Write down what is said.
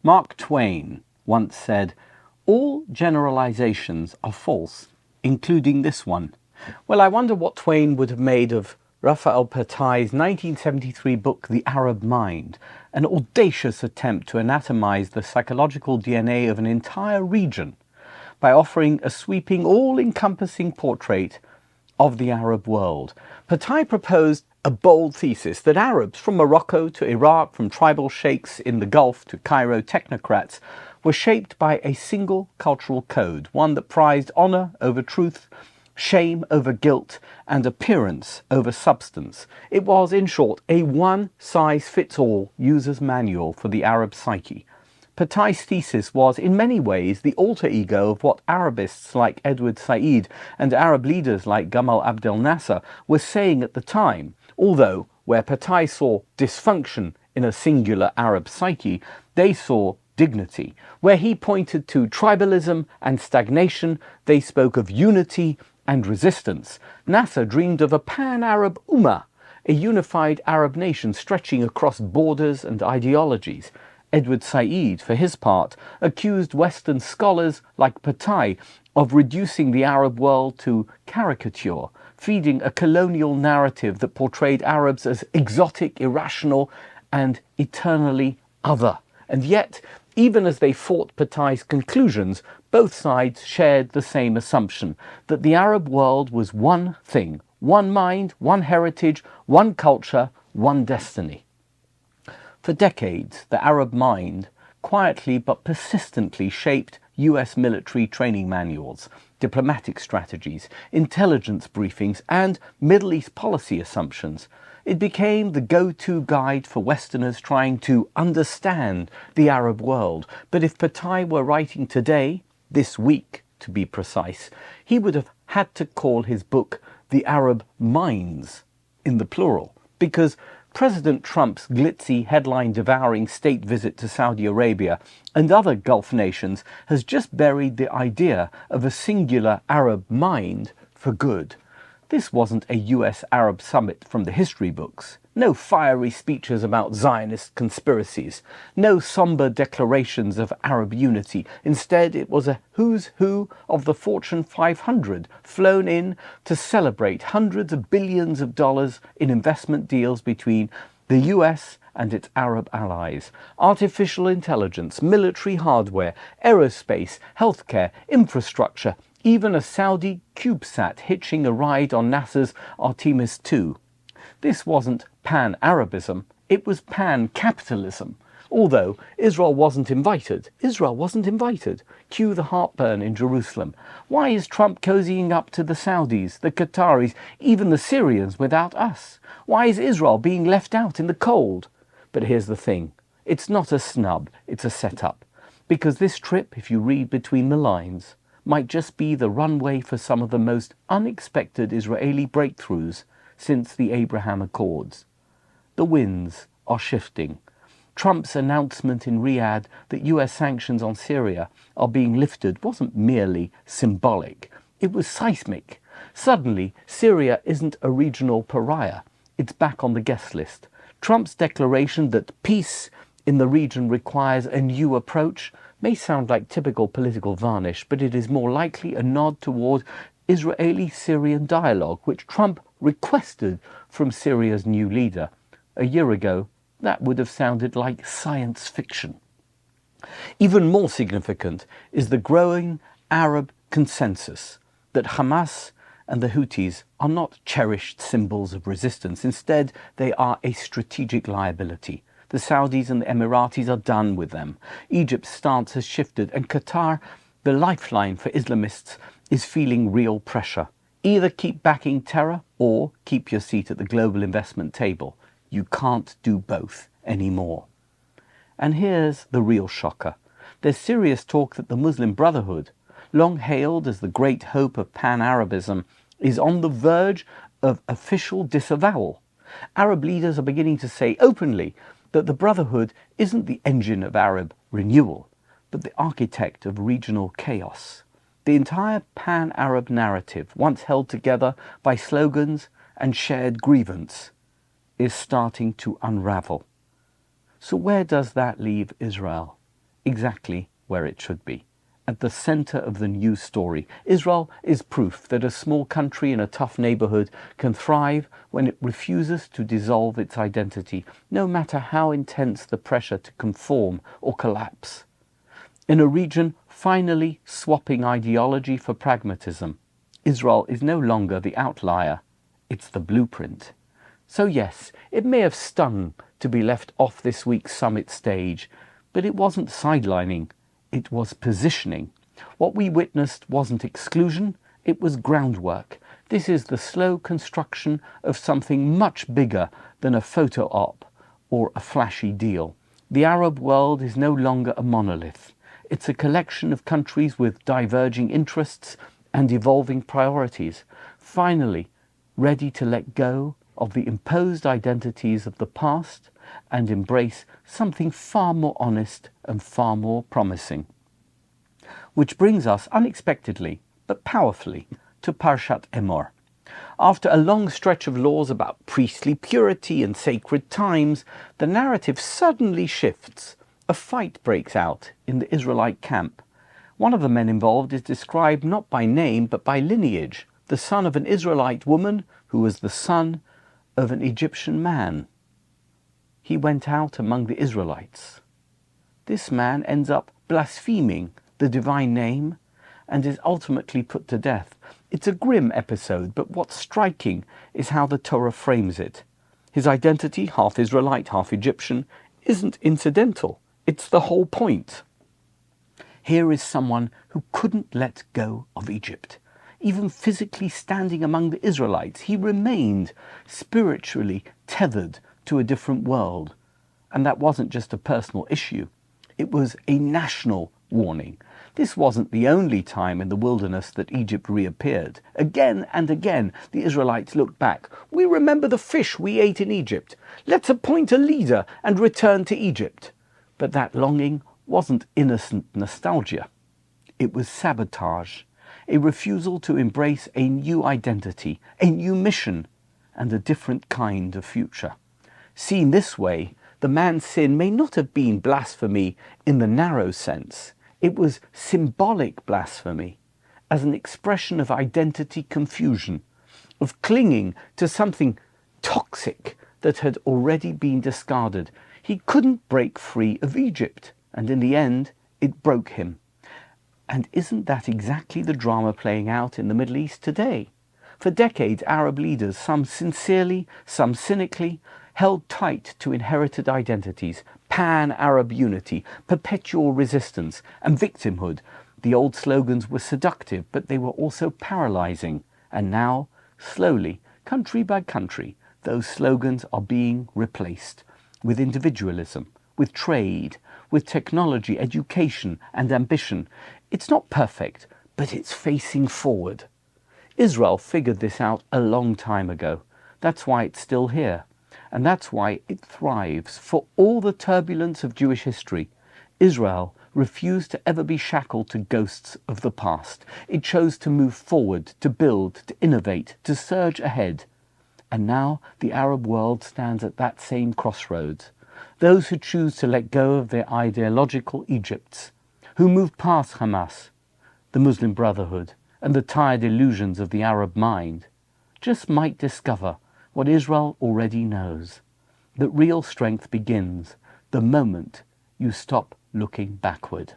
Mark Twain once said, "All generalizations are false, including this one." Well, I wonder what Twain would have made of Raphael Patai's 1973 book, The Arab Mind, an audacious attempt to anatomize the psychological DNA of an entire region by offering a sweeping, all-encompassing portrait of the Arab world. Patai proposed a bold thesis that Arabs, from Morocco to Iraq, from tribal sheikhs in the Gulf to Cairo technocrats, were shaped by a single cultural code, one that prized honor over truth, shame over guilt, and appearance over substance. It was, in short, a one-size-fits-all user's manual for the Arab psyche. Patai's thesis was, in many ways, the alter ego of what Arabists like Edward Said and Arab leaders like Gamal Abdel Nasser were saying at the time, although where Patai saw dysfunction in a singular Arab psyche, they saw dignity. Where he pointed to tribalism and stagnation, they spoke of unity and resistance. Nasser dreamed of a pan-Arab ummah, a unified Arab nation stretching across borders and ideologies. Edward Said, for his part, accused Western scholars like Patai of reducing the Arab world to caricature, feeding a colonial narrative that portrayed Arabs as exotic, irrational, and eternally other. And yet, even as they fought Patai's conclusions, both sides shared the same assumption, that the Arab world was one thing, one mind, one heritage, one culture, one destiny. For decades, the Arab mind quietly but persistently shaped US military training manuals, diplomatic strategies, intelligence briefings, and Middle East policy assumptions. It became the go-to guide for Westerners trying to understand the Arab world. But if Patai were writing today, this week to be precise, he would have had to call his book The Arab Minds in the plural, because President Trump's glitzy, headline-devouring state visit to Saudi Arabia and other Gulf nations has just buried the idea of a singular Arab mind for good. This wasn't a US-Arab summit from the history books. No fiery speeches about Zionist conspiracies. No somber declarations of Arab unity. Instead, it was a who's who of the Fortune 500 flown in to celebrate hundreds of billions of dollars in investment deals between the US and its Arab allies. Artificial intelligence, military hardware, aerospace, healthcare, infrastructure, even a Saudi CubeSat hitching a ride on NASA's Artemis II. This wasn't pan-Arabism, it was pan-capitalism. Although Israel wasn't invited. Israel wasn't invited. Cue the heartburn in Jerusalem. Why is Trump cozying up to the Saudis, the Qataris, even the Syrians without us? Why is Israel being left out in the cold? But here's the thing. It's not a snub, it's a setup. Because this trip, if you read between the lines, might just be the runway for some of the most unexpected Israeli breakthroughs since the Abraham Accords. The winds are shifting. Trump's announcement in Riyadh that US sanctions on Syria are being lifted wasn't merely symbolic. It was seismic. Suddenly, Syria isn't a regional pariah. It's back on the guest list. Trump's declaration that peace in the region requires a new approach may sound like typical political varnish, but it is more likely a nod toward Israeli-Syrian dialogue, which Trump requested from Syria's new leader. A year ago, that would have sounded like science fiction. Even more significant is the growing Arab consensus that Hamas and the Houthis are not cherished symbols of resistance. Instead, they are a strategic liability. The Saudis and the Emiratis are done with them. Egypt's stance has shifted, and Qatar, the lifeline for Islamists, is feeling real pressure. Either keep backing terror or keep your seat at the global investment table. You can't do both anymore. And here's the real shocker. There's serious talk that the Muslim Brotherhood, long hailed as the great hope of pan-Arabism, is on the verge of official disavowal. Arab leaders are beginning to say openly that the Brotherhood isn't the engine of Arab renewal, but the architect of regional chaos. The entire pan-Arab narrative, once held together by slogans and shared grievance, is starting to unravel. So where does that leave Israel? exactly where it should be, at the center of the news story. Israel is proof that a small country in a tough neighborhood can thrive when it refuses to dissolve its identity, no matter how intense the pressure to conform or collapse. In a region finally swapping ideology for pragmatism, Israel is no longer the outlier, it's the blueprint. So yes, it may have stung to be left off this week's summit stage, but it wasn't sidelining, it was positioning. What we witnessed wasn't exclusion, it was groundwork. This is the slow construction of something much bigger than a photo op or a flashy deal. The Arab world is no longer a monolith. It's a collection of countries with diverging interests and evolving priorities, finally ready to let go of the imposed identities of the past and embrace something far more honest and far more promising. Which brings us unexpectedly, but powerfully, to Parshat Emor. After a long stretch of laws about priestly purity and sacred times, the narrative suddenly shifts. A fight breaks out in the Israelite camp. One of the men involved is described not by name but by lineage, the son of an Israelite woman who was the son of an Egyptian man. He went out among the Israelites. This man ends up blaspheming the divine name and is ultimately put to death. It's a grim episode, but what's striking is how the Torah frames it. His identity, half Israelite, half Egyptian, isn't incidental. It's the whole point. Here is someone who couldn't let go of Egypt. Even physically standing among the Israelites, he remained spiritually tethered to a different world. And that wasn't just a personal issue. It was a national warning. This wasn't the only time in the wilderness that Egypt reappeared. Again and again, the Israelites looked back. We remember the fish we ate in Egypt. Let's appoint a leader and return to Egypt. But that longing wasn't innocent nostalgia. It was sabotage, a refusal to embrace a new identity, a new mission, and a different kind of future. Seen this way, the man's sin may not have been blasphemy in the narrow sense. It was symbolic blasphemy, as an expression of identity confusion, of clinging to something toxic that had already been discarded. He couldn't break free of Egypt, and in the end, it broke him. And isn't that exactly the drama playing out in the Middle East today? For decades, Arab leaders, some sincerely, some cynically, held tight to inherited identities, pan-Arab unity, perpetual resistance, and victimhood. The old slogans were seductive, but they were also paralyzing. And now, slowly, country by country, those slogans are being replaced with individualism, with trade, with technology, education, and ambition. It's not perfect, but it's facing forward. Israel figured this out a long time ago. That's why it's still here. And that's why it thrives. For all the turbulence of Jewish history, Israel refused to ever be shackled to ghosts of the past. It chose to move forward, to build, to innovate, to surge ahead. And now the Arab world stands at that same crossroads. Those who choose to let go of their ideological Egypts, who move past Hamas, the Muslim Brotherhood, and the tired illusions of the Arab mind, just might discover what Israel already knows, that real strength begins the moment you stop looking backward.